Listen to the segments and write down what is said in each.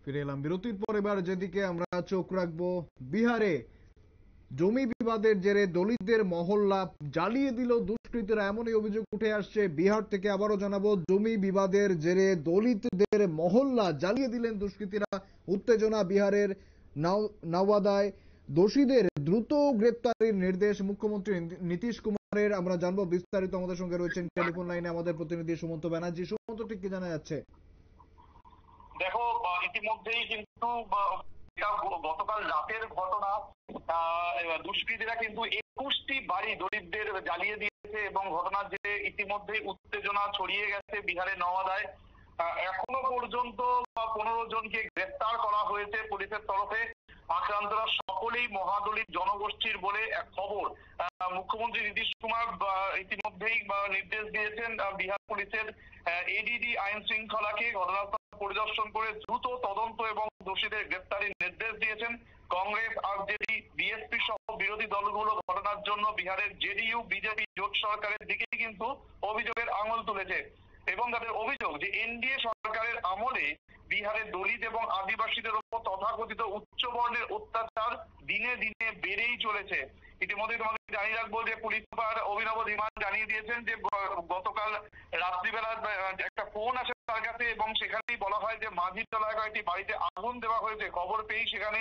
ফিরে এলাম বিরতির পর। এবার যেদিকে আমরা চোখ রাখবো, বিহারে জমি বিবাদের জেরে দলিতদের মহল্লা জ্বালিয়ে দিল দুষ্কৃতীরা, এমনই অভিযোগ উঠে আসছে বিহার থেকে। আবারও জানাবো, জমি বিবাদের জেরে দলিতদের মহল্লা জ্বালিয়ে দিলেন দুষ্কৃতীরা। উত্তেজনা বিহারের নাওয়াদায়। দোষীদের দ্রুত গ্রেপ্তারের নির্দেশ মুখ্যমন্ত্রী নীতিশ কুমারের। আমরা জানবো বিস্তারিত। আমাদের সঙ্গে রয়েছেন টেলিফোন লাইনে আমাদের প্রতিনিধি সুমন্ত ব্যানার্জি। সুমন্ত, ঠিক কি জানা যাচ্ছে? দেখো, ইতিমধ্যেই কিন্তু গতকাল রাতের ঘটনা। দুষ্কৃতীরা কিন্তু 21টি বাড়ি দলিতদের জ্বালিয়ে দিয়েছে এবং ঘটনার জেরে ইতিমধ্যেই উত্তেজনা ছড়িয়ে গেছে বিহারের নওয়াদায়। এখনো পর্যন্ত 15 জনকে গ্রেফতার করা হয়েছে পুলিশের তরফে। আক্রান্তরা সকলেই মহাদলিত জনগোষ্ঠীর বলে এক খবর। মুখ্যমন্ত্রী নীতিশ কুমার ইতিমধ্যেই নির্দেশ দিয়েছেন বিহার পুলিশের এডিডি আইন শৃঙ্খলাকে ঘটনাস্থল পরিদর্শন করে দ্রুত তদন্ত এবং দোষীদের গ্রেফতারের নির্দেশ দিয়েছেন। কংগ্রেস, আরজেডি, বিএসপি সহ বিরোধী দলগুলো ঘটনার জন্য বিহারের জেডিইউ বিজেপি জোট সরকারের দিকেই কিন্তু অভিযোগের আঙুল তুলেছে এবং তাদের অভিযোগ যে এনডিএ সরকারের আমলে বিহারের দলিত এবং আদিবাসীদের উপর তথাকথিত উচ্চ বর্ণের অত্যাচার দিনে দিনে বেড়েই চলেছে। ইতিমধ্যে তোমাকে জানিয়ে রাখবো যে পুলিশ সুপার অভিনব ধীমান জানিয়ে দিয়েছেন যে গতকাল রাত্রিবেলা একটা ফোন আসে তার কাছে এবং সেখানেই বলা হয় যে মাঝিরতলায় কয়েকটি বাড়িতে আগুন দেওয়া হয়েছে। খবর পেয়েই সেখানে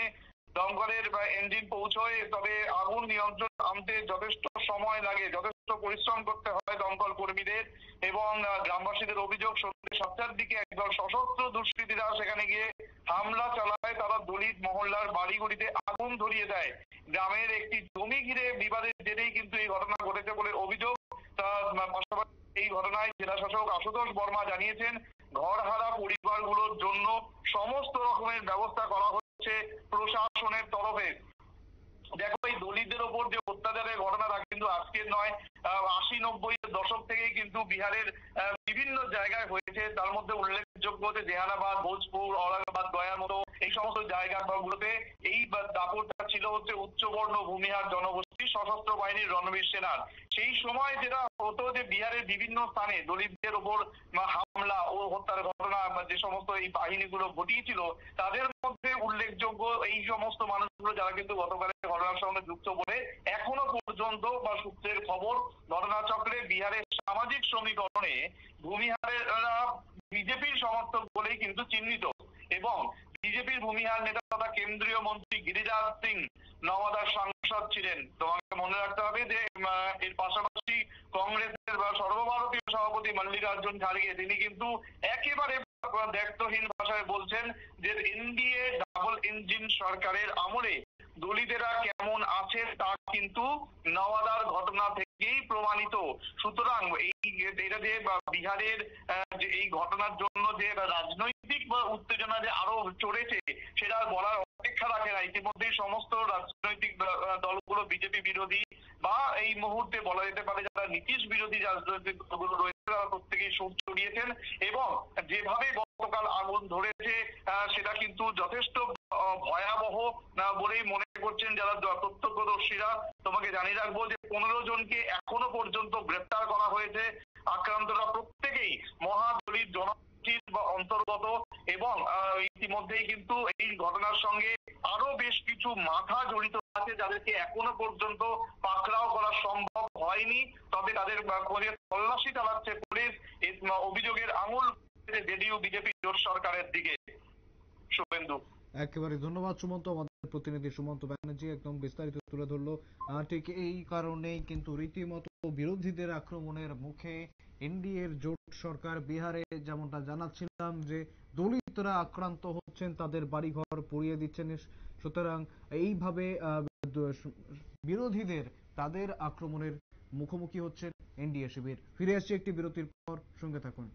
দমকলের ইঞ্জিন পৌঁছয়, তবে আগুন নিয়ন্ত্রণ আনতে যথেষ্ট সময় লাগে, যথেষ্ট পরিশ্রম করতে হয় দমকল কর্মীদের। এবং গ্রামবাসীদের অভিযোগ, সন্ধ্যে 7টার দিকে একদল সশস্ত্র দুষ্কৃতীরা সেখানে গিয়ে হামলা চালায়। তারা দলিত মহল্লার বাড়িগুলিতে আগুন ধরিয়ে দেয়। গ্রামের একটি জমি ঘিরে বিবাদের জেরেই কিন্তু এই ঘটনা ঘটেছে বলে অভিযোগ। পাশাপাশি এই ঘটনায় জেলা শাসক আশুতোষ বর্মা জানিয়েছেন, ঘরহারা পরিবারগুলোর জন্য সমস্ত রকমের ব্যবস্থা করা হচ্ছে প্রশাসনের তরফে। দেখো, এই দলিতদের ওপর যে অত্যাচারের ঘটনাটা কিন্তু আজকের নয়, 80-90 এর দশক থেকেই কিন্তু বিহারের বিভিন্ন জায়গায় হয়েছে। তার মধ্যে উল্লেখযোগ্য যে জেহানাবাদ, ভোজপুর, ঔরঙ্গাবাদ, গয়ার মতো এই সমস্ত জায়গাগুলোতে এই দাপটটা ছিল হচ্ছে উচ্চবর্ণ ভূমিহার জনগোষ্ঠী সশস্ত্র বাহিনীর রণবীর সেনার। সেই সময় যেটা হতো যে বিহারের বিভিন্ন স্থানে দলিতদের ওপর হামলা ও হত্যার ঘটনা যে সমস্ত এই বাহিনীগুলো ঘটিয়েছিল, তাদের মধ্যে উল্লেখযোগ্য এই সমস্ত মানুষগুলো যারা কিন্তু গতকালের ঘটনার সঙ্গে যুক্ত বলে এখনো পর্যন্ত সূত্রের খবর ঘটনাচক্রে বিহারের সামাজিক সমীকরণে ভূমিহারেরা বিজেপির সমর্থক বলেই কিন্তু চিহ্নিত। এবং বিজেপির ভূমিহার নেতা তথা কেন্দ্রীয় মন্ত্রী গিরিরাজ সিং নওয়াদার সাংসদ ছিলেন। তোমাকে মনে রাখতে হবে যে এর পাশাপাশি কংগ্রেসের সর্বভারতীয় সভাপতি মল্লিকার্জুন খাড়গে তিনি কিন্তু একেবারে দ্ব্যর্থহীন ভাষায় বলছেন যে এনডিএ ডাবল ইঞ্জিন সরকারের আমলে দলিতেরা কেমন আছে তা কিন্তু নওয়াদার ঘটনা থেকেই প্রমাণিত। সুতরাং এটা যে বিহারের যে এই ঘটনার জন্য যে রাজনৈতিক উত্তেজনা যে আরো চড়েছে সেটা বলার অপেক্ষা রাখে না। ইতিমধ্যেই সমস্ত রাজনৈতিক দলগুলো বিজেপি বিরোধী বা এই মুহূর্তে বলা যেতে পারে যারা নীতিশ বিরোধী রাজনৈতিক দলগুলো রয়েছে তারা প্রত্যেকেই শোক ছড়িয়েছেন এবং যেভাবে গতকাল আগুন ধরেছে সেটা কিন্তু যথেষ্ট ভয়াবহ বলেই মনে করছেন যারা প্রত্যক্ষদর্শীরা। তোমাকে জানিয়ে রাখবো যে 15 জনকে এখনো পর্যন্ত গ্রেপ্তার করা হয়েছে। আক্রান্তরা প্রত্যেকেই মহাদলিত জনগোষ্ঠীর অন্তর্গত এবং ইতিমধ্যেই কিন্তু এই ঘটনার সঙ্গে আরো বেশ কিছু মাথা জড়িত আছে যাদেরকে এখনো পর্যন্ত পাকড়াও করা সম্ভব হয়নি। তবে তাদের খোঁজে তল্লাশি চালাচ্ছে পুলিশ। অভিযোগের আঙুল জেডিইউ বিজেপি জোট সরকারের দিকে। শুভেন্দু, একেবারে ধন্যবাদ সুমন্ত। আমাদের প্রতিনিধি সুমন্ত ব্যানার্জি একদম বিস্তারিত তুলে ধরলো। ঠিক এই কারণেই কিন্তু রীতিমতো বিরোধীদের আক্রমণের মুখে এনডিএর জোট সরকার। বিহারে যেমনটা জানাচ্ছিলাম যে দলিতরা আক্রান্ত হচ্ছেন, তাদের বাড়িঘর পুড়িয়ে দিচ্ছেন। সুতরাং এইভাবে বিরোধীদের তাদের আক্রমণের মুখোমুখি হচ্ছেন এনডিএ শিবির। ফিরে আসছে একটি বিরতির পর, সঙ্গে থাকুন।